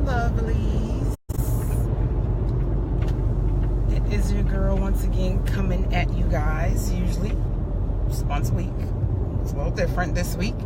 lovelies. It is your girl once again coming at you guys, usually just once a week. It's a little different this week.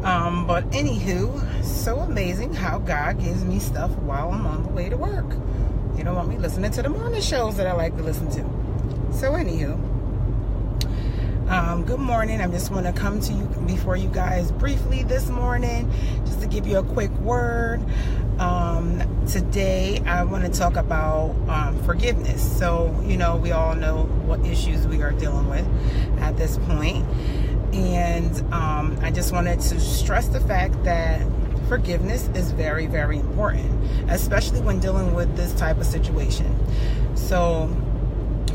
But anywho, so amazing how God gives me stuff while I'm on the way to work. You don't want me listening to the morning shows that I like to listen to. So anywho, good morning. I just want to come to you before you guys briefly this morning, just to give you a quick word. Today I want to talk about forgiveness. So, we all know what issues we are dealing with at this point. And I just wanted to stress the fact that forgiveness is very, very important, especially when dealing with this type of situation. So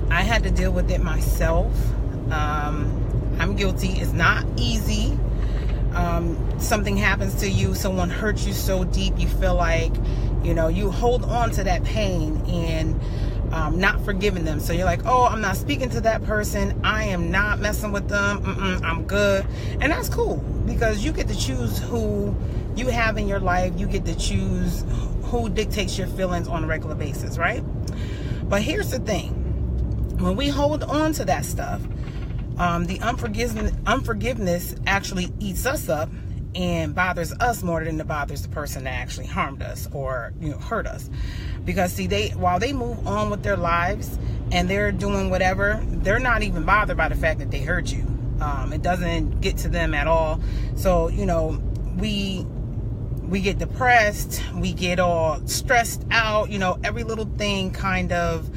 I had to deal with it myself. I'm guilty. It's not easy. Something happens to you, someone hurts you so deep, you feel like, you hold on to that pain and not forgiving them. So you're like, oh, I'm not speaking to that person. I am not messing with them. I'm good. And that's cool, because you get to choose who you have in your life. You get to choose who dictates your feelings on a regular basis, right? But here's the thing. When we hold on to that stuff, the unforgiveness actually eats us up and bothers us more than it bothers the person that actually harmed us or hurt us. Because see, while they move on with their lives and they're doing whatever, they're not even bothered by the fact that they hurt you. It doesn't get to them at all. So we get depressed, we get all stressed out. Every little thing kind of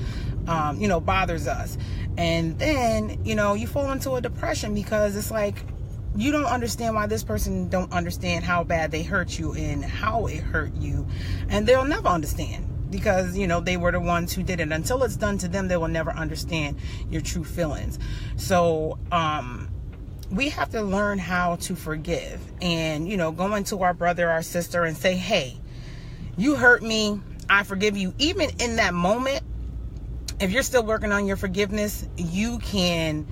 bothers us. And then, you fall into a depression because it's like, you don't understand why this person don't understand how bad they hurt you and how it hurt you. And they'll never understand because, they were the ones who did it. Until it's done to them, they will never understand your true feelings. So, we have to learn how to forgive and, go into our brother, our sister and say, hey, you hurt me. I forgive you. Even in that moment, if you're still working on your forgiveness, you can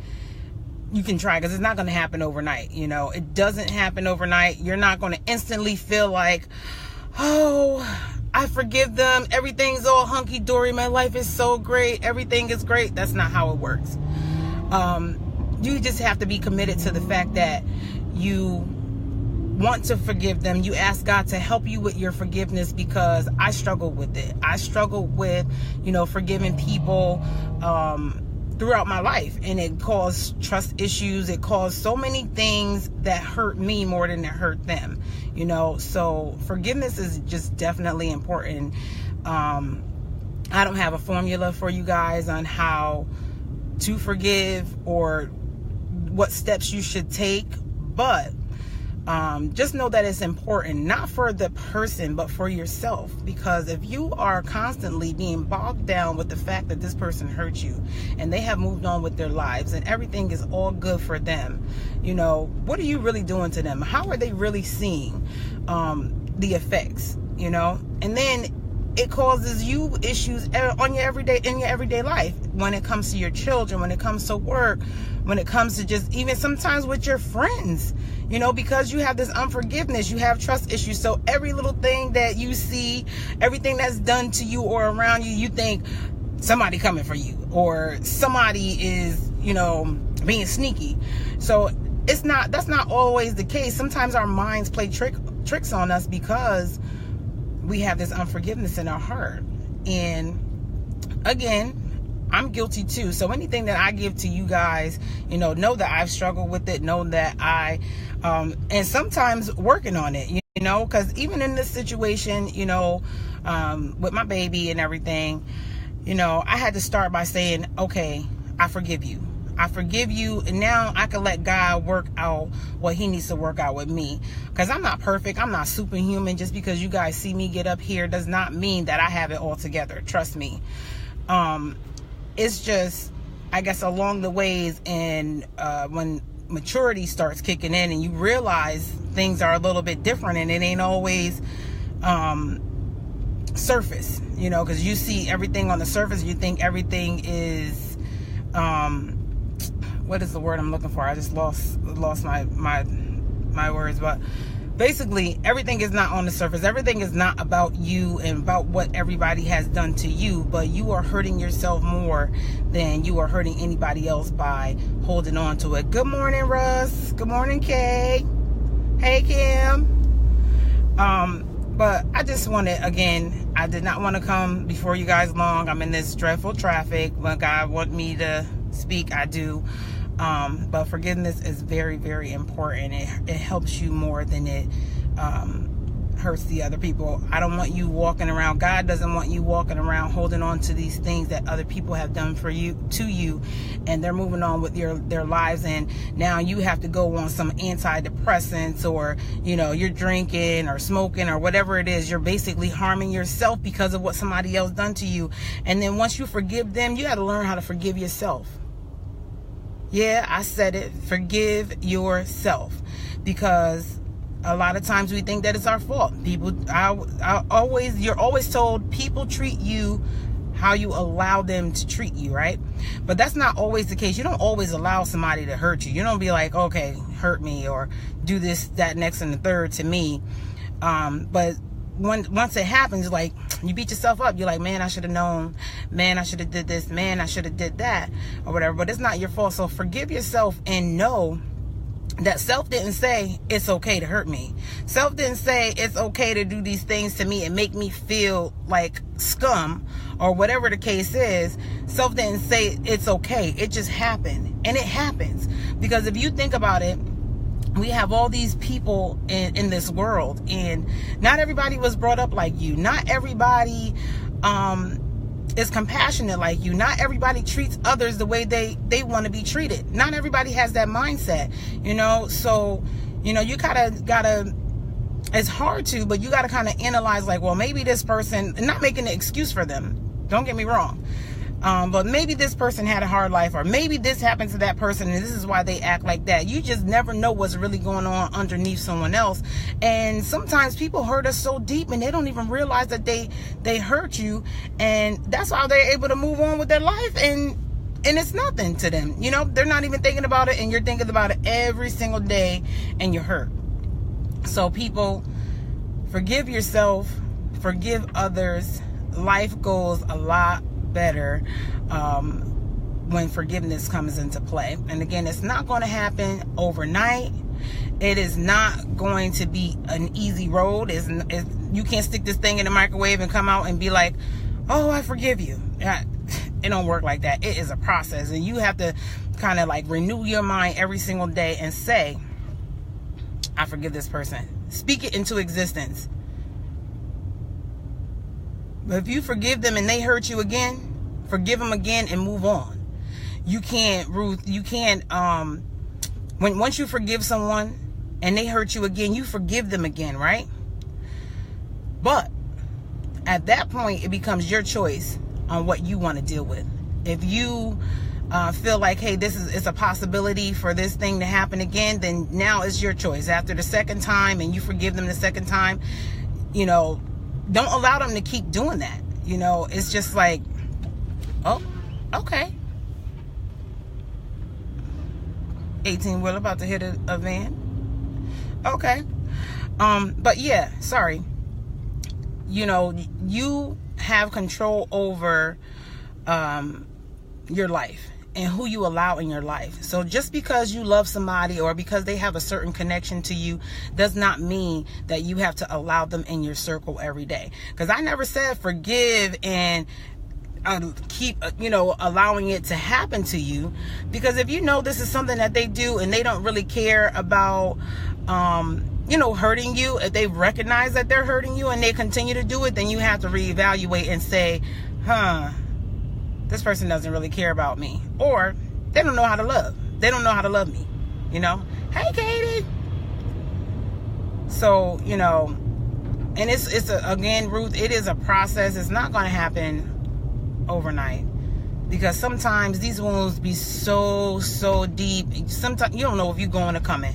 try, because it's not going to happen overnight. It doesn't happen overnight. You're not going to instantly feel like, oh, I forgive them. Everything's all hunky dory. My life is so great. Everything is great. That's not how it works. You just have to be committed to the fact that you want to forgive them. You ask God to help you with your forgiveness, because I struggle with it. I struggle with, forgiving people throughout my life, and it caused trust issues. It caused so many things that hurt me more than it hurt them. So forgiveness is just definitely important. I don't have a formula for you guys on how to forgive or what steps you should take, but just know that it's important, not for the person, but for yourself. Because if you are constantly being bogged down with the fact that this person hurt you and they have moved on with their lives and everything is all good for them, what are you really doing to them? How are they really seeing the effects, And then it causes you issues in your everyday life, when it comes to your children, when it comes to work, when it comes to just even sometimes with your friends, because you have this unforgiveness, you have trust issues. So every little thing that you see, everything that's done to you or around you, you think somebody coming for you or somebody is, being sneaky. So that's not always the case. Sometimes our minds play tricks on us because we have this unforgiveness in our heart. And again, I'm guilty too. So anything that I give to you guys, know that I've struggled with it. Know that I, and sometimes working on it, because even in this situation, with my baby and everything, I had to start by saying, okay, I forgive you. I forgive you, and now I can let God work out what he needs to work out with me. Because I'm not perfect. I'm not superhuman. Just because you guys see me get up here does not mean that I have it all together. Trust me. It's just, I guess, along the ways, and when maturity starts kicking in and you realize things are a little bit different, and it ain't always surface, because you see everything on the surface. You think everything is what is the word I'm looking for? I just lost my words, but basically everything is not on the surface. Everything is not about you and about what everybody has done to you, but you are hurting yourself more than you are hurting anybody else by holding on to it. Good morning, Russ. Good morning, Kay. Hey, Kim. But I just wanted, again, I did not want to come before you guys long. I'm in this dreadful traffic. When God wants me to speak, I do. But forgiveness is very, very important. It helps you more than it hurts the other people. I don't want you walking around. God doesn't want you walking around holding on to these things that other people have done for you, to you, and they're moving on with their lives, and now you have to go on some antidepressants, or you're drinking or smoking or whatever it is. You're basically harming yourself because of what somebody else done to you. And then once you forgive them, you got to learn how to forgive yourself. Yeah, I said it. Forgive yourself, because a lot of times we think that it's our fault. You're always told people treat you how you allow them to treat you, right? But that's not always the case. You don't always allow somebody to hurt you. You don't be like, okay, hurt me, or do this, that, next, and the third to me. But once it happens, like, you beat yourself up. You're like, man, I should have known. Man, I should have did this. Man, I should have did that, or whatever. But it's not your fault. So forgive yourself and know that self didn't say it's okay to hurt me. Self didn't say it's okay to do these things to me and make me feel like scum, or whatever the case is. Self didn't say it's okay. It just happened. And it happens. Because if you think about it, we have all these people in this world, and not everybody was brought up like you. Not everybody is compassionate like you. Not everybody treats others the way they want to be treated. Not everybody has that mindset, so you gotta it's hard to, but you gotta kind of analyze, like, well, maybe this person, and not making an excuse for them, don't get me wrong, but maybe this person had a hard life, or maybe this happened to that person and this is why they act like that. You just never know what's really going on underneath someone else. And sometimes people hurt us so deep and they don't even realize that they hurt you, and that's how they're able to move on with their life, and it's nothing to them. They're not even thinking about it, and you're thinking about it every single day, and you're hurt. So people, forgive yourself, forgive others. Life goes a lot better when forgiveness comes into play. And again, it's not going to happen overnight. It is not going to be an easy road. You can't stick this thing in the microwave and come out and be like, oh, I forgive you. It don't work like that. It is a process, and you have to kind of like renew your mind every single day and say, I forgive this person. Speak it into existence. But if you forgive them and they hurt you again, forgive them again and move on. You can't, Ruth, once you forgive someone and they hurt you again, you forgive them again, right? But at that point, it becomes your choice on what you want to deal with. If you feel like, hey, it's a possibility for this thing to happen again, then now it's your choice. After the second time and you forgive them the second time, don't allow them to keep doing that. It's just like, oh, okay. 18-wheeler about to hit a van. Okay. But yeah, sorry. You have control over your life and who you allow in your life. So just because you love somebody or because they have a certain connection to you does not mean that you have to allow them in your circle every day. Because I never said forgive and keep allowing it to happen to you, because if this is something that they do and they don't really care about hurting you, if they recognize that they're hurting you and they continue to do it, then you have to reevaluate and say, this person doesn't really care about me, or they don't know how to love. They don't know how to love me. Hey, Katie. So, and it's again, Ruth, it is a process. It's not going to happen overnight, because sometimes these wounds be so deep. Sometimes you don't know if you're going to come in.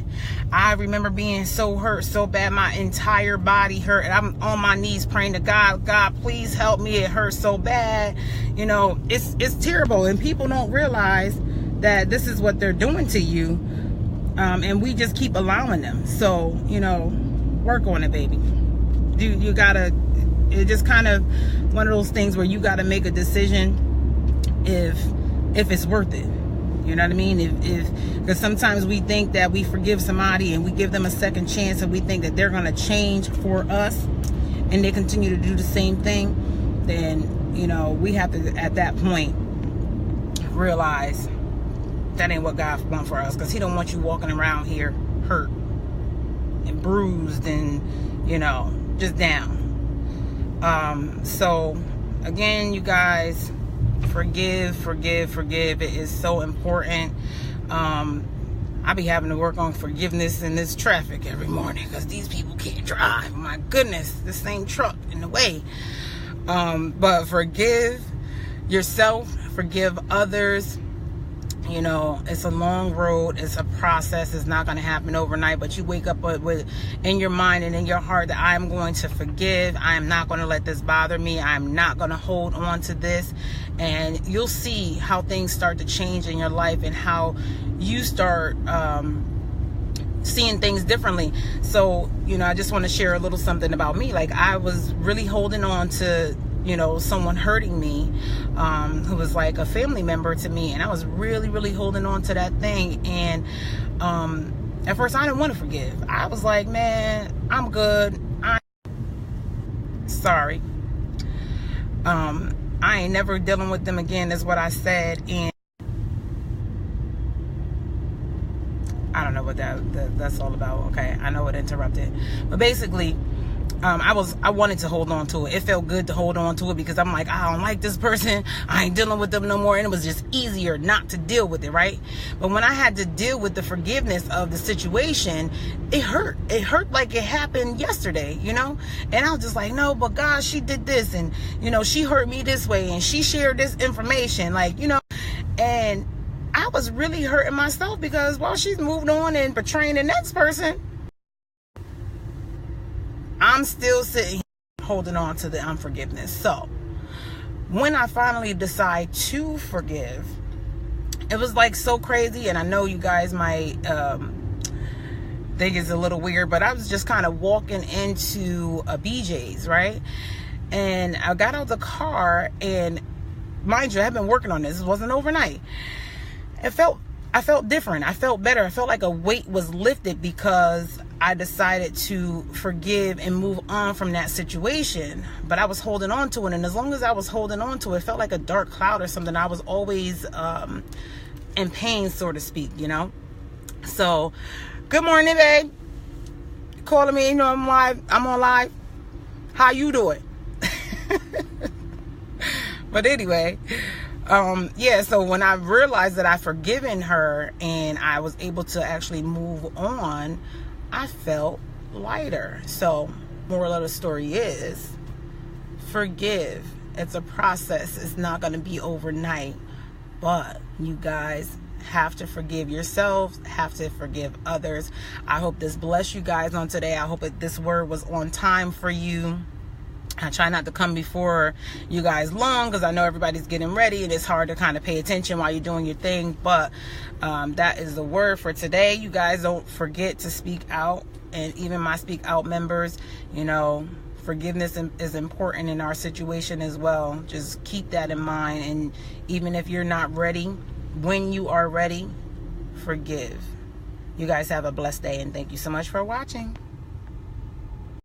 I remember being so hurt so bad, my entire body hurt, and I'm on my knees praying to God, please help me, it hurts so bad. It's terrible, and people don't realize that this is what they're doing to you, and we just keep allowing them. So work on it, baby. You gotta, it's just kind of one of those things where you gotta make a decision if it's worth it. You know what I mean? Because sometimes we think that we forgive somebody and we give them a second chance and we think that they're going to change for us and they continue to do the same thing, then, you know, we have to, at that point, realize that ain't what God wants for us, because he don't want you walking around here hurt and bruised and, you know, just down. So, again, you guys, forgive. It is so important. I be having to work on forgiveness in this traffic every morning because these people can't drive. My goodness, the same truck in the way. But forgive yourself, forgive others. You know, it's a long road. It's a process. It's not going to happen overnight. But you wake up with in your mind and in your heart that I am going to forgive. I am not going to let this bother me. I am not going to hold on to this. And you'll see how things start to change in your life and how you start seeing things differently. So, you know, I just want to share a little something about me. Like, I was really holding on to, you know, someone hurting me, who was like a family member to me, and I was really holding on to that thing. And at first I didn't want to forgive. I was like, man, I'm good, I'm sorry, I ain't never dealing with them again, is what I said. And I don't know what that's all about. Okay, I know it interrupted, but basically I wanted to hold on to it. It felt good to hold on to it because I'm like, I don't like this person, I ain't dealing with them no more. And it was just easier not to deal with it, right? But when I had to deal with the forgiveness of the situation, it hurt. It hurt like it happened yesterday, you know? And I was just like, no, but God, she did this, and, you know, she hurt me this way, and she shared this information, like, you know. And I was really hurting myself because while she's moved on and portraying the next person, I'm still sitting here holding on to the unforgiveness. So when I finally decide to forgive, it was like so crazy. And I know you guys might think it's a little weird, but I was just kind of walking into a BJ's, right? And I got out of the car, and mind you, I've been working on this. It wasn't overnight. I felt different. I felt better. I felt like a weight was lifted because I decided to forgive and move on from that situation. But I was holding on to it. And as long as I was holding on to it, it felt like a dark cloud or something. I was always in pain, so to speak, you know? So, good morning, babe. You're calling me, you know, I'm live. I'm on live. How you doing? But anyway, yeah, so when I realized that I'd forgiven her and I was able to actually move on, I felt lighter. So, moral of the story is, forgive. It's a process. It's not going to be overnight. But you guys have to forgive yourselves, have to forgive others. I hope this blessed you guys on today. I hope that this word was on time for you. I try not to come before you guys long because I know everybody's getting ready and it's hard to kind of pay attention while you're doing your thing. But that is the word for today. You guys don't forget to speak out. And even my Speak Out members, you know, forgiveness is important in our situation as well. Just keep that in mind. And even if you're not ready, when you are ready, forgive. You guys have a blessed day, and thank you so much for watching.